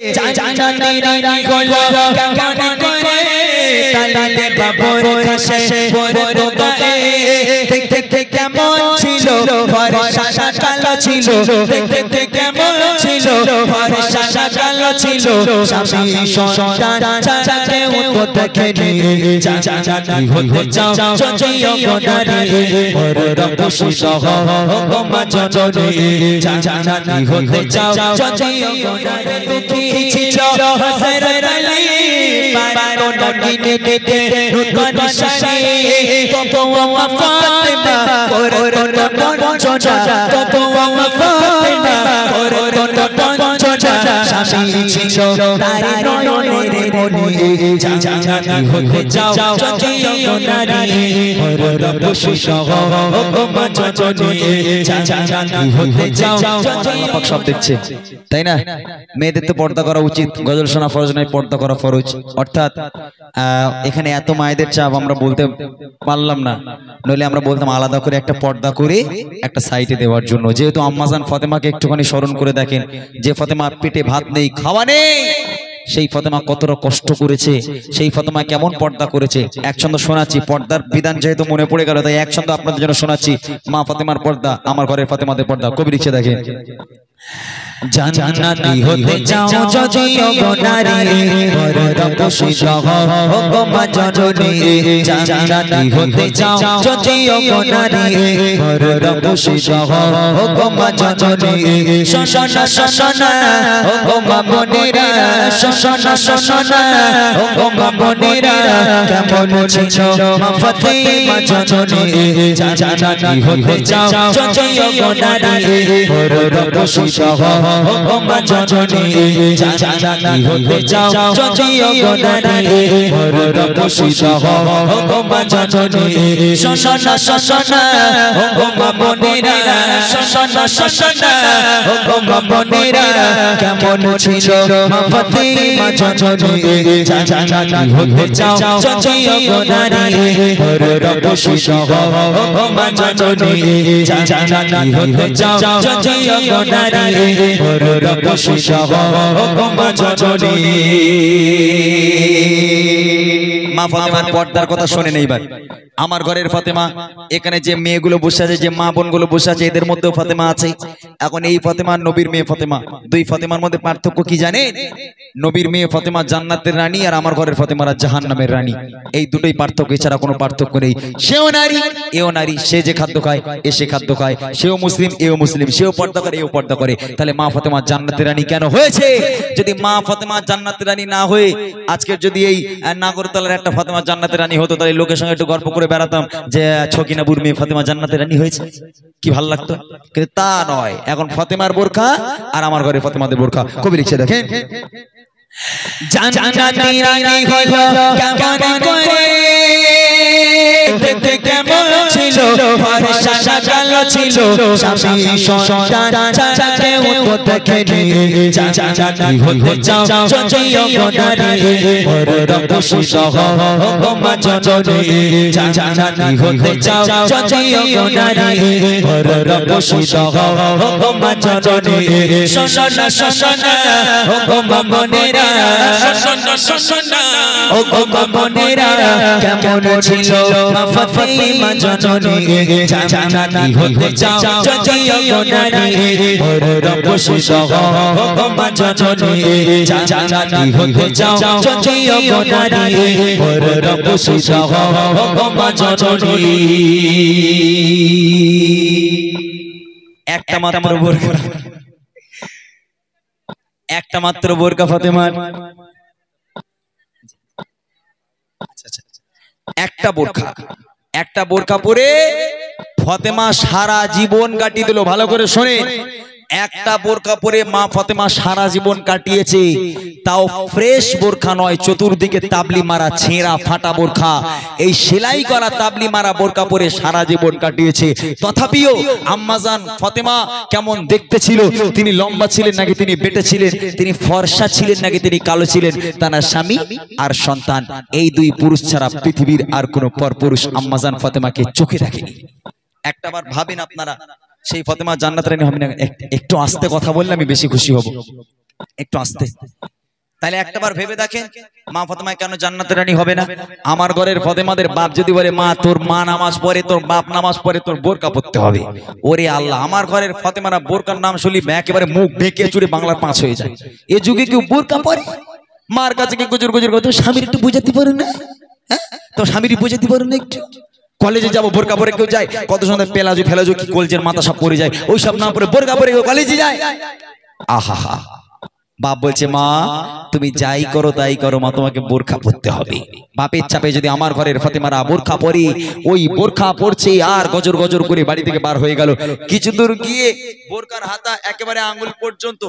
জান্নাতের রানী হলো কেমন করে তালাতে বাবর খাসে পরে তো গায়ে দেখতে কেমন ছিল ফর্সা কালো ছিল দেখতে কেমন ছিল ফর্সা কালো ছিল স্বামী সন্তান ছাড়া কেউ তো দেখেনি জান্নাতি হতে চাও চচিও গোনারি রক্ত সুসহ গোমা জননী জান্নাতি হতে চাও চচিও গোনারি ছিল হযরত আলী পারো নকিনে দিতে রুকনশানি তবুও ফাতেমা করতো পঞ্চনা তবুও ফাতেমা করতো পঞ্চনা স্বামী ছিল তার নয়নের মনি জান্নাতি হতে চাও চচিও গোনারি রক্ত সুসহ গোমা জননী জান্নাতি হতে চাও চচিও পাক সব দেখছে তাই না মেয়েদের তো পর্দা করা উচিত গজল শোনা ফরজ নয় পর্দা করা ফরজ অর্থাৎ এখানে এত মায়েদের চাপ আমরা বলতে পারলাম না নইলে আমরা বলতাম আলাদা করে একটা পর্দা করে একটা সাইডে দেওয়ার জন্য যেহেতু আম্মাজান ফাতেমাকে একটুখানি স্মরণ করে দেখেন যে ফাতেমা পেটে ভাত নেই খাওয়া নেই সেই ফাতেমা কতটা কষ্ট করেছে সেই ফাতেমা কেমন পর্দা করেছে এক ছন্দ শোনাচ্ছি পর্দার বিধান যেহেতু মনে পড়ে গেল তাই এক ছন্দ আপনাদের জন্য শোনাচ্ছি মা ফাতেমার পর্দা আমার ঘরের ফাতেমাদের পর্দা কবি লিখে দেখেন জান্নাতি হতে চাও চচিও গোনারি রক্ত সুসহ গোমা জননী জান্নাতি হতে চাও চচিও গোনারি রক্ত সুসহ গোমা জননী শোনা শোনা গোমা বনেরা শোনা শোনা গোমা বনেরা কেমন ছিল মা ফাতেমা জননী জান্নাতি হতে চাও চচিও গোনারি রক্ত সুসহ গোমা জননী জান্নাতি হতে চাও চচিও গোনারি রক্ত সুসহ গোমা জননী শোনা শোনা গোমা বনেরা শোনা শোনা গোমা বনেরা কেমন ছিল মা ফাতেমা জননী জান্নাতি হতে চাও চচিও গোনারি রক্ত সুসহ গোমা জননী জান্নাতি হতে চাও চচিও গোনারি রক্ত সুসহ গোমা জননী মা ফাতেমার পর্দার কথা শোনেন এইবার আমার ঘরের ফাতেমা এখানে যে মেয়েগুলো বসে আছে যে মা বোনগুলো বসে আছে এদের মধ্যেও ফাতেমা আছে এখন এই ফাতেমা নবীর মেয়ে ফাতেমা দুই ফাতেমার মধ্যে পার্থক্য কি জানেন নবীর মেয়ে ফাতেমা জান্নাতের রানী আর আমার ঘরের ফাতেমারা জাহান্নামের রানী এই দুটোই পার্থক্য এছাড়া কোনো পার্থক্য নেই সেও নারী এও নারী সে যে খাদ্য খায় এ সে খাদ্য খায় সেও মুসলিম এও মুসলিম সেও পর্দা করে এও পর্দা করে তাহলে মা ফাতেমা জান্নাতের রানী কেন হয়েছে যদি মা ফাতেমা জান্নাতের রানী না হয়ে আজকের যদি এই নাগরতলার একটা ফাতেমা জান্নাতের রানী হতো তাহলে লোকের সঙ্গে একটু গল্প করে বেড়াতাম যে ছকিনাপুর মেয়ে ফাতেমা জান্নাতের রানী হয়েছে কি ভালো লাগতো কিন্তু তা নয় এখন ফাতেমার বোরখা আর আমার ঘরে ফাতেমাদের বোরখা কবি লিখছে দেখেন জান্নাতি রানী হলো কেমন করে দেখতে কেমন ছিল ফর্সা কালো ছিল স্বামী সন্তান ছাড়া কেউ তো দেখেনি জান্নাতি হতে চাও চচিও গোনারি রক্ত সুসহ গোমা জননী জান্নাতি হতে চাও চচিও গোনারি রক্ত সুসহ গোমা জননী শোনা শোনা গোমা বনেরা শোনা শোনা গোমা বনেরা কেমন ছিল মা ফাতেমা জননী জান্নাতি হতে চাও চচিও গোনারি রক্ত সুসহ গোমা জননী জান্নাতি হতে চাও চচিও গোনারি রক্ত সুসহ গোমা জননী একটা মাত্র বোরকা ফাতেমার একটা বোরকা পরে ফাতেমা সারা জীবন কাটিয়ে দিল ভালো করে শোনেন একটা বোরকা পরে মা ফাতেমা সারা জীবন কাটিয়েছে তাও ফ্রেশ বোরখা নয় চতুর্দিকে তাবলি মারা ছেঁড়া ফাটা বোরখা এই সেলাই করা তাবলি মারা বোরকা পরে সারা জীবন কাটিয়েছে তথাপিও আম্মাজান ফাতেমা কেমন দেখতে ছিল তিনি লম্বা ছিলেন নাকি তিনি বেটে ছিলেন তিনি ফর্সা ছিলেন নাকি তিনি কালো ছিলেন তার স্বামী আর সন্তান এই দুই পুরুষ ছাড়া পৃথিবীর আর কোনো পরপুরুষ আম্মাজান ফাতেমাকে চোখে দেখেনি একটাবার ভাবেন আপনারা সেই ফাতেমা জান্নাতের রানী হবে না একটু আস্তে কথা বললে আমি বেশি খুশি হব একটু আসতে। তাহলে একটাবার ভেবে দেখেন মা ফাতেমা কেন জান্নাতের রানী হবে না? আমার ঘরের ফাতেমাদের বাপ যদি বলে মা তোর মা নামাজ পড়ে, তোর বাপ নামাজ পড়ে, তোর বোরকা পড়তে হবে। ওরে আল্লাহ, আমার ঘরের ফাতেমারা বোরকার নাম শুনলি একেবারে মুখ ঢেকে চুরে বাংলার পাঁচ হয়ে যায়। এ যুগে কেউ বোরকা পরে? মার কাছে কি গুজর গুজর করে স্বামীর একটু বোঝাতে পারে না? হ্যাঁ, তো স্বামীর বোঝাতে পারে না একটু? কলেজে যাবো বোরকা পরে কেউ যায়? কত সুন্দর পেলাজো ফেলাজো কি কলজের মাথা সব পরে যায়, ওই সব না পরে বোরকা পরে কেউ কলেজে যায়? আহা হা। বাপ বলছে মা তুমি যাই করো তাই করো, মা তোমাকে বোরখা পরতে হবে। বাপের চাপে যদি আমার ঘরের ফাতেমারা বোরখা পরে, ওই বোরখা পরছে আর গজর গজর করে বাড়ি থেকে বার হয়ে গেল, কিছু দূর গিয়ে বোরকার হাতা একেবারে আঙ্গুল পর্যন্ত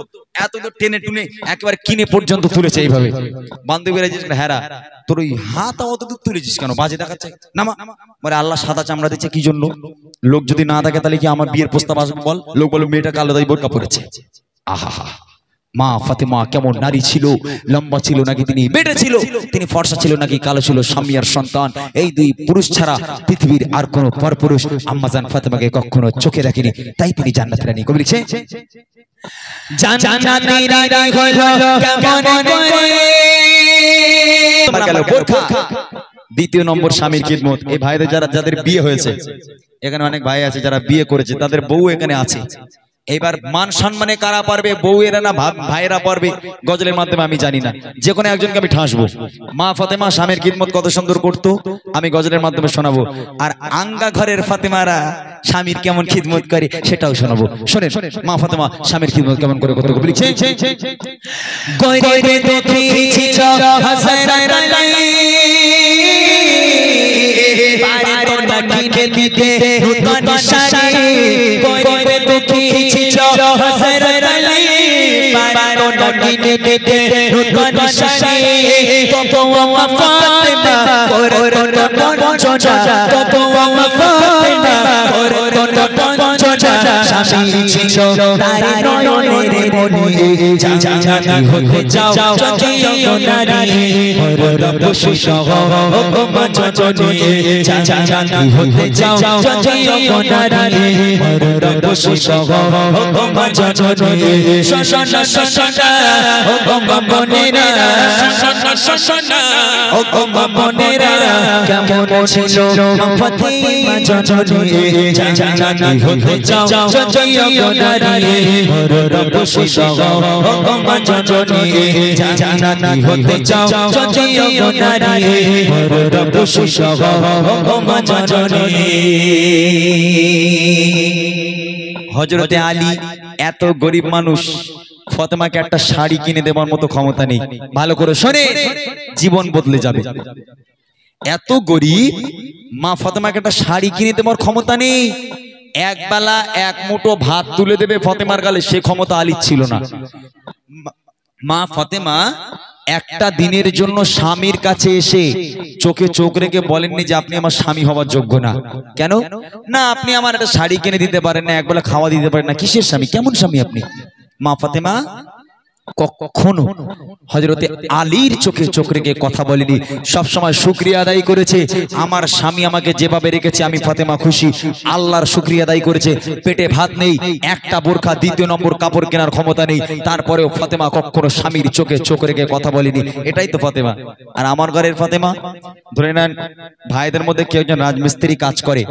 এত দূর টেনে টুনে একেবারে কিনে পর্যন্ত তুলেছে এইভাবে। বান্ধবীরা জিজ্ঞেস করে হ্যাঁ তোর ওই হাতা অত দূর তুলেছিস কেন, বাজে দেখাচ্ছে না? বলে আল্লাহ সাদা চামড়া দিচ্ছে কি জন্য? লোক যদি না থাকে তাহলে কি আমার বিয়ের প্রস্তাব আসবে বল? লোক বলো মেয়েটা কালো তাই বোরকা পরেছে। আহা হা। মা ফাতেমা কেমন নারী ছিল? লম্বা ছিল নাকি তিনি বেটে ছিল? তিনি ফর্সা ছিল নাকি কালো ছিল? স্বামী আর সন্তান এই দুই পুরুষ ছাড়া পৃথিবীর আর কোন পরপুরুষ আম্মাজান ফাতেমাকে কখনো চোখে রাখেনি, তাই তিনি জান্নাতের রানী। কবি লিখছে জান্নাতের রানী হলো কেমন করে। দ্বিতীয় নম্বর স্বামীর খিদমত। এই ভাইদের যাদের বিয়ে হয়েছে, এখানে অনেক ভাই আছে যারা বিয়ে করেছে, তাদের বউ এখানে আছে। এবার মান সম্মানে কারা পারবে, বউয়েরা না ভাইয়েরা পারবে? গজলের মাধ্যমে আমি জানি না, যে কোনো একজনকে আমি ঠাসবো। মা ফাতেমা স্বামীর খিদমত কত সুন্দর করতো, আমি গজলের মাধ্যমে শোনাবো। আর আঙ্গা ঘরের ফাতেমারা স্বামীর কেমন খিদমত করে সেটাও শোনাবো। শোনেন মা ফাতেমা স্বামীর খিদমত কেমন করে করতে হবে। হযরতে আলী এত গরিব মানুষ, ফাতেমাকে একটা শাড়ি কিনে দেওয়ার মতো ক্ষমতা নেই। ভালো করে শোনে, জীবন বদলে যাবে। এত গরিব, মা ফাতেমাকে একটা শাড়ি কিনে দেওয়ার ক্ষমতা নেই। এক বেলা এক মুঠো ভাত তুলে দেবে ফাতেমার গালে, সে ক্ষমতা আলীর ছিল না। মা ফাতেমা একটা দিনের জন্য স্বামীর কাছে এসে চোখে চোখ রেখে বলেননি যে আপনি আমার স্বামী হওয়ার যোগ্য না। কেন না? আপনি আমার একটা শাড়ি কিনে দিতে পারেন না, একবেলা খাওয়া দিতে পারেন না, কিসের স্বামী? কেমন স্বামী আপনি? মা ফাতেমা কখনো হযরতে আলীর চোখে চোখ রেখে কথা বলেনি, সব সময় শুকরিয়া আদায় করেছে। আমার স্বামী আমাকে যেভাবে রেখেছে আমি ফাতেমা খুশি, আল্লাহর শুকরিয়া আদায় করেছে। পেটে ভাত নেই, একটা বোরখা দ্বিতীয় নম্বর কাপড় কেনার ক্ষমতা নেই, তারপরেও ফাতেমা কখনো স্বামীর চোখে চোখ রেখে কথা বলেনি। এটাই তো ফাতেমা। আর আমার ঘরের ফাতেমা, ধরে নেন ভাইদের মধ্যে কেউ একজন রাজমিস্ত্রি কাজ করে,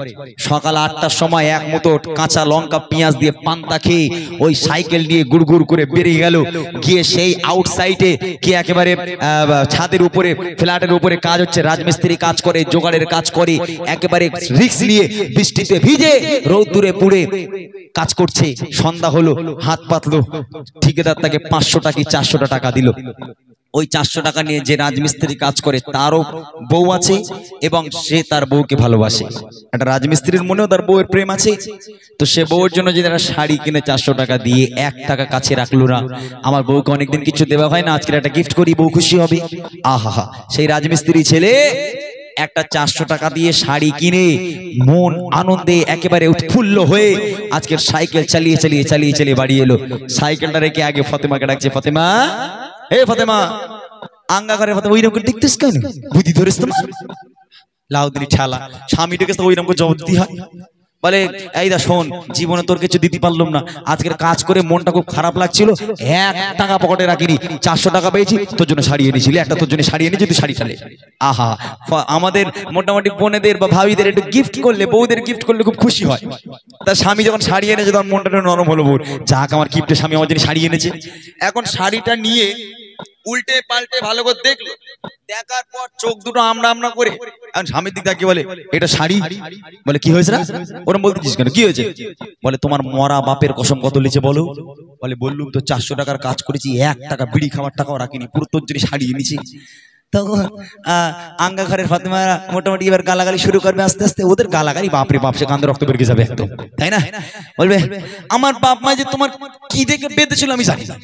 সকাল 8টার সময় এক মুঠো কাঁচা লঙ্কা পেঁয়াজ দিয়ে পান্তা খেয়ে ওই সাইকেল নিয়ে গুড়গুড় করে বেরিয়ে গেল, গিয়ে সেই আউটসাইডে কি একেবারে ছাদের উপরে ফ্ল্যাটের উপরে কাজ হচ্ছে, রাজমিস্ত্রি কাজ করে, জোগাড়ের কাজ করে, একেবারে রিস্ক নিয়ে বৃষ্টিতে ভিজে রোদ্দুরে পুড়ে কাজ করছে। সন্ধ্যা হলো, হাত পাতলো, ঠিকাদার তাকে 500 টাকা 400 টাকা দিল। ওই 400 টাকা নিয়ে যে রাজমিস্ত্রি কাজ করে তারও বউ আছে এবং সে তার বউকে ভালোবাসে। একটা রাজমিস্ত্রির মনেও তার বউয়ের প্রেম আছে, তো সে বউয়ের জন্য যে একটা শাড়ি কিনে 400 টাকা দিয়ে 1 টাকা কাছে রাখলো না। আমার বউকে অনেকদিন কিছু দেওয়া হয় না, আজকে একটা গিফট করি, বউ খুশি হবে। আহা, সেই রাজমিস্ত্রি ছেলে একটা 400 টাকা দিয়ে শাড়ি কিনে মন আনন্দে একেবারে উৎফুল্ল হয়ে আজকের সাইকেল চালিয়ে চালিয়ে চালিয়ে চালিয়ে বাড়ি এলো। সাইকেলটা রেখে আগে ফাতেমাকে ডাকছে, ফাতেমা, হে ফাতেমা, আঙ্গা ঘরে ফাতেমা, ওইরকম করে দেখতেছ কেন? বুদ্ধি ধরেছ তোমার? লাউদিনী ঠালা, স্বামী ডেকে ওইরকম করে জবাব দিতে হয়? বলে এই দা শোন, জীবনে তোর কিছু দিতে পারলাম না, আজকের কাজ করে মনটা খুব খারাপ লাগছিল, 1 টাকা পকেটে রাখিনি, 400 টাকা পেয়েছি, তোর জন্য শাড়ি এনেছিলি, একটা তোর জন্য শাড়ি এনেছি, তুই শাড়ি চালে। আহা, আমাদের মোটামুটি বোনেদের বা ভাবিদের একটু গিফট করলে, বউদের গিফট করলে খুব খুশি হয়। তার স্বামী যখন শাড়ি এনেছে তখন মনটা নরম হলো, বউর যাক আমার গিফটে স্বামী আমার জন্য শাড়ি এনেছে। এখন শাড়িটা নিয়ে উল্টে পাল্টে ভালো করে দেখলো, দেখার পর চোখ দুটো আমরা আমরা করে এখন স্বামীর দিক তাকিয়ে বলে এটা শাড়ি। বলে কি হয়েছে না, ওরম বলতেছিস কেন, কি হয়েছে? বলে তোমার মরা বাপের কসম কত লিচে বলো। বলে বললুম তো 400 টাকার কাজ করেছি, 1 টাকা বিড়ি খাওয়ার টাকাও রাখিনি, পুরো তোর জন্য শাড়ি এনেছি। তখন আঙ্গা ঘরের ফাতেমা মোটামুটি এবার গালাগালি শুরু করবে আস্তে আস্তে, ওদের গালাগালি বাপরে বাপ, সে কান্দে রক্ত বেরিয়ে যাবে একদম, তাই না? বলবে আমার বাপ মা যে তোমার কি দেখে বেঁধেছিল আমি জানি না,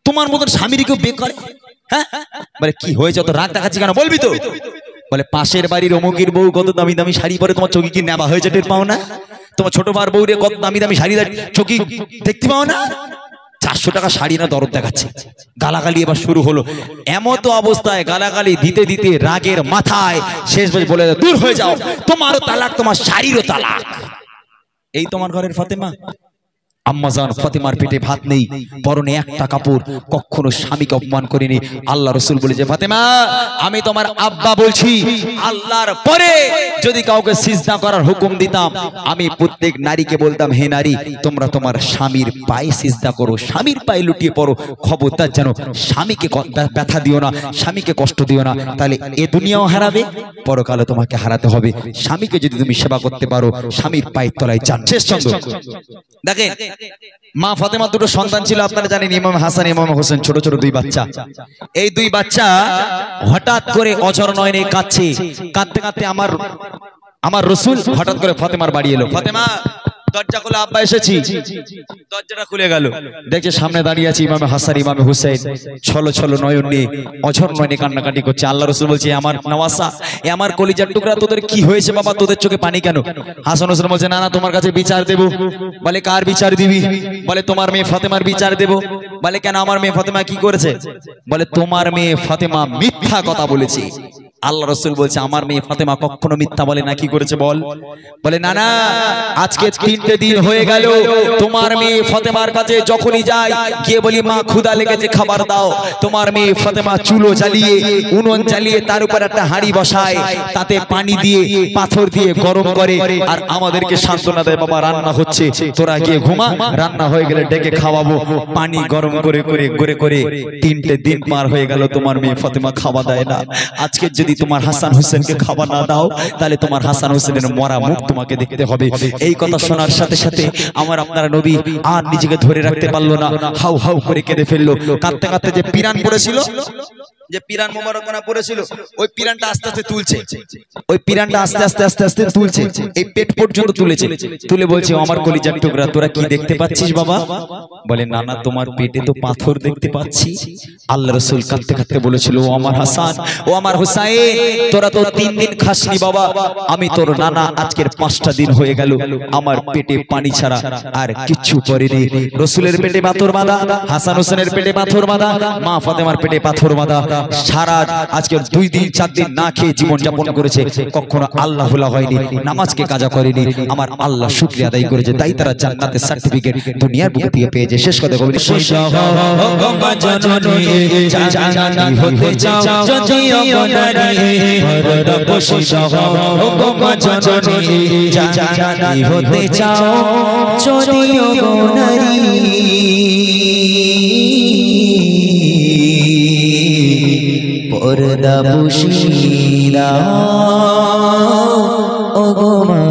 তোমার মতন স্বামীর কেউ বে করে? হ্যাঁ, বলে কি হয়েছে অত রাগ দেখাচ্ছি কেন, বলবি তো? বলে পাশের বাড়ির অমুকের বউ কত দামি দামি শাড়ি পরে, তোমার চোখে কি নেবা হয়েছে টের পাও না? তোমার ছোট বার বউ রে কত দামি দামি শাড়ি চোখে দেখতে পাও না? 400 টাকা শাড়ি না দরদ দেখাচ্ছে। গালাগালি এবার শুরু হলো, এমতো অবস্থায় গালাগালি দিতে দিতে রাগের মাথায় শেষ বলে দূর হয়ে যাও, তোমারও তালাক, তোমার শাড়িরও তালাক। এই তোমার ঘরের ফাতেমা। আম্মাজান ফাতেমার পেটে ভাত নেই, পরনে একটা কাপড়, কখনো স্বামীকে অপমান করেনি। আল্লাহ রাসূল বলে যে ফাতেমা আমি তোমার আব্বা বলছি, আল্লাহর পরে যদি কাউকে সিজদা করার হুকুম দিতাম, আমি প্রত্যেক নারীকে বলতাম হে নারী তোমরা তোমার স্বামীর পায়ে সিজদা করো, স্বামীর পায়ে লুটিয়ে পড়ো, খবরদার যেন স্বামীকে ব্যথা দিও না, স্বামীকে কষ্ট দিও না, তাহলে এ দুনিয়াও হারাবে, পরকালে তোমাকে হারাতে হবে। স্বামীকে যদি তুমি সেবা করতে পারো, স্বামীর পায়ের তলায় যান। শেষ ছন্দ। দেখেন মা ফাতেমার দুটো সন্তান ছিল, আপনারা জানেন ইমাম হাসান ইমাম হোসেন, ছোট ছোট 2 বাচ্চা। এই 2 বাচ্চা হঠাৎ করে অঝর নয়নে কাঁদছে, কাঁদতে কাঁদতে আমার রাসূল হঠাৎ করে ফাতেমার বাড়ি এলো, ফাতেমা দরজা খুলে, আব্বা এসেছি। দরজাটা খুলে গেল, দেখছে সামনে দাঁড়িয়ে আছে ইমাম হাসান ইমাম হুসাইন, ছলো ছলো নয়ন নিয়ে অঝর নয়নে কান্নাকাটি করছে। আল্লাহ রাসূল বলছে আমার নওয়াসা, এ আমার কলিজার টুকরা, তোদের কি হয়েছে বাবা, তোদের চোখে পানি কেন? হাসান হোসেন বলছে না না তোমার কাছে বিচার দেব। বলে কার বিচার দিবি? বলে তোমার মেয়ে ফাতেমার বিচার দেব। বলে কেন, আমার মেয়ে ফাতেমা কি করেছে? বলে তোমার মেয়ে ফাতেমা মিথ্যা কথা বলেছে। আল্লাহ রাসূল বলছে আমার মেয়ে ফাতেমা কখনো মিথ্যা বলে না, কি করেছে বল? বলে না না আজকে 3টে দিন হয়ে গেল তোমার মেয়ে ফাতেমার কাছে যখনই যাই গিয়ে বলি মা ক্ষুধা লেগেছে খাবার দাও, তোমার মেয়ে ফাতেমা চুলো জ্বালিয়ে উনুন জ্বালিয়ে তার উপর একটা হাঁড়ি বসায়, তাতে পানি দিয়ে পাথর দিয়ে গরম করে আর আমাদেরকে সান্ত্বনা দেয় বাবা রান্না হচ্ছে তোরা গিয়ে ঘুমা, রান্না হয়ে গেলে ডেকে খাওয়াবো। পানি গরম করে করে করে করে 3টে দিন পার হয়ে গেল তোমার মেয়ে ফাতেমা খাওয়া দেয় না। আজকে যদি তোমার হাসান হোসেনকে খাবার না দাও তাহলে তোমার হাসান হোসেনের মরা মুখ তোমাকে দেখতে হবে। এই কথা শোনার সাথে সাথে আমার আপনার নবী আর নিজেকে ধরে রাখতে পারলো না, হাউ হাউ করে কেঁদে ফেললো। কাঁদতে কাঁদতে যে পিরান পড়েছিল, যে পিরান মোবারকনা পড়েছিল, ওই পিরানটা আস্তে আস্তে তুলছে, ওই পিরানটা আস্তে আস্তে আস্তে আস্তে তুলছে, এই পেট পর্যন্ত তুলেছে, তুলে বলছে আমার কলিজার টুকরা তোরা কি দেখতে পাচ্ছিস বাবা? বলে না না তোমার পেটে তো পাথর দেখতে পাচ্ছি। আল্লাহ রাসূল কাঁদতে কাঁদতে বলেছিল ও আমার হাসান ও আমার হুসাইন তোরা তো 3 দিন খাসনি বাবা, আমি তোর নানা আজকের 5টা দিন হয়ে গেল আমার পেটে পানি ছাড়া আর কিচ্ছু পড়েনি। রাসূলের পেটে পাথর বাঁধা, হাসান হোসেনের পেটে পাথর বাঁধা, মা ফাতেমার পেটে পাথর বাঁধা, সারা আজকে 2 দিন 4 দিন না খেয়ে জীবন যাপন করেছে, কখনো আল্লাহ ভোলা হয়নি, নামাজকে কাজা করেনি, আমার আল্লাহ শুকরিয়া আদায় করেছে, তাই তারা জান্নাতের সার্টিফিকেট দুনিয়ার বুকে দিয়ে পেয়েছে। শেষ কথা কবি হতে চাও যদিও নারী পর্দা পুশিরা ও গো মা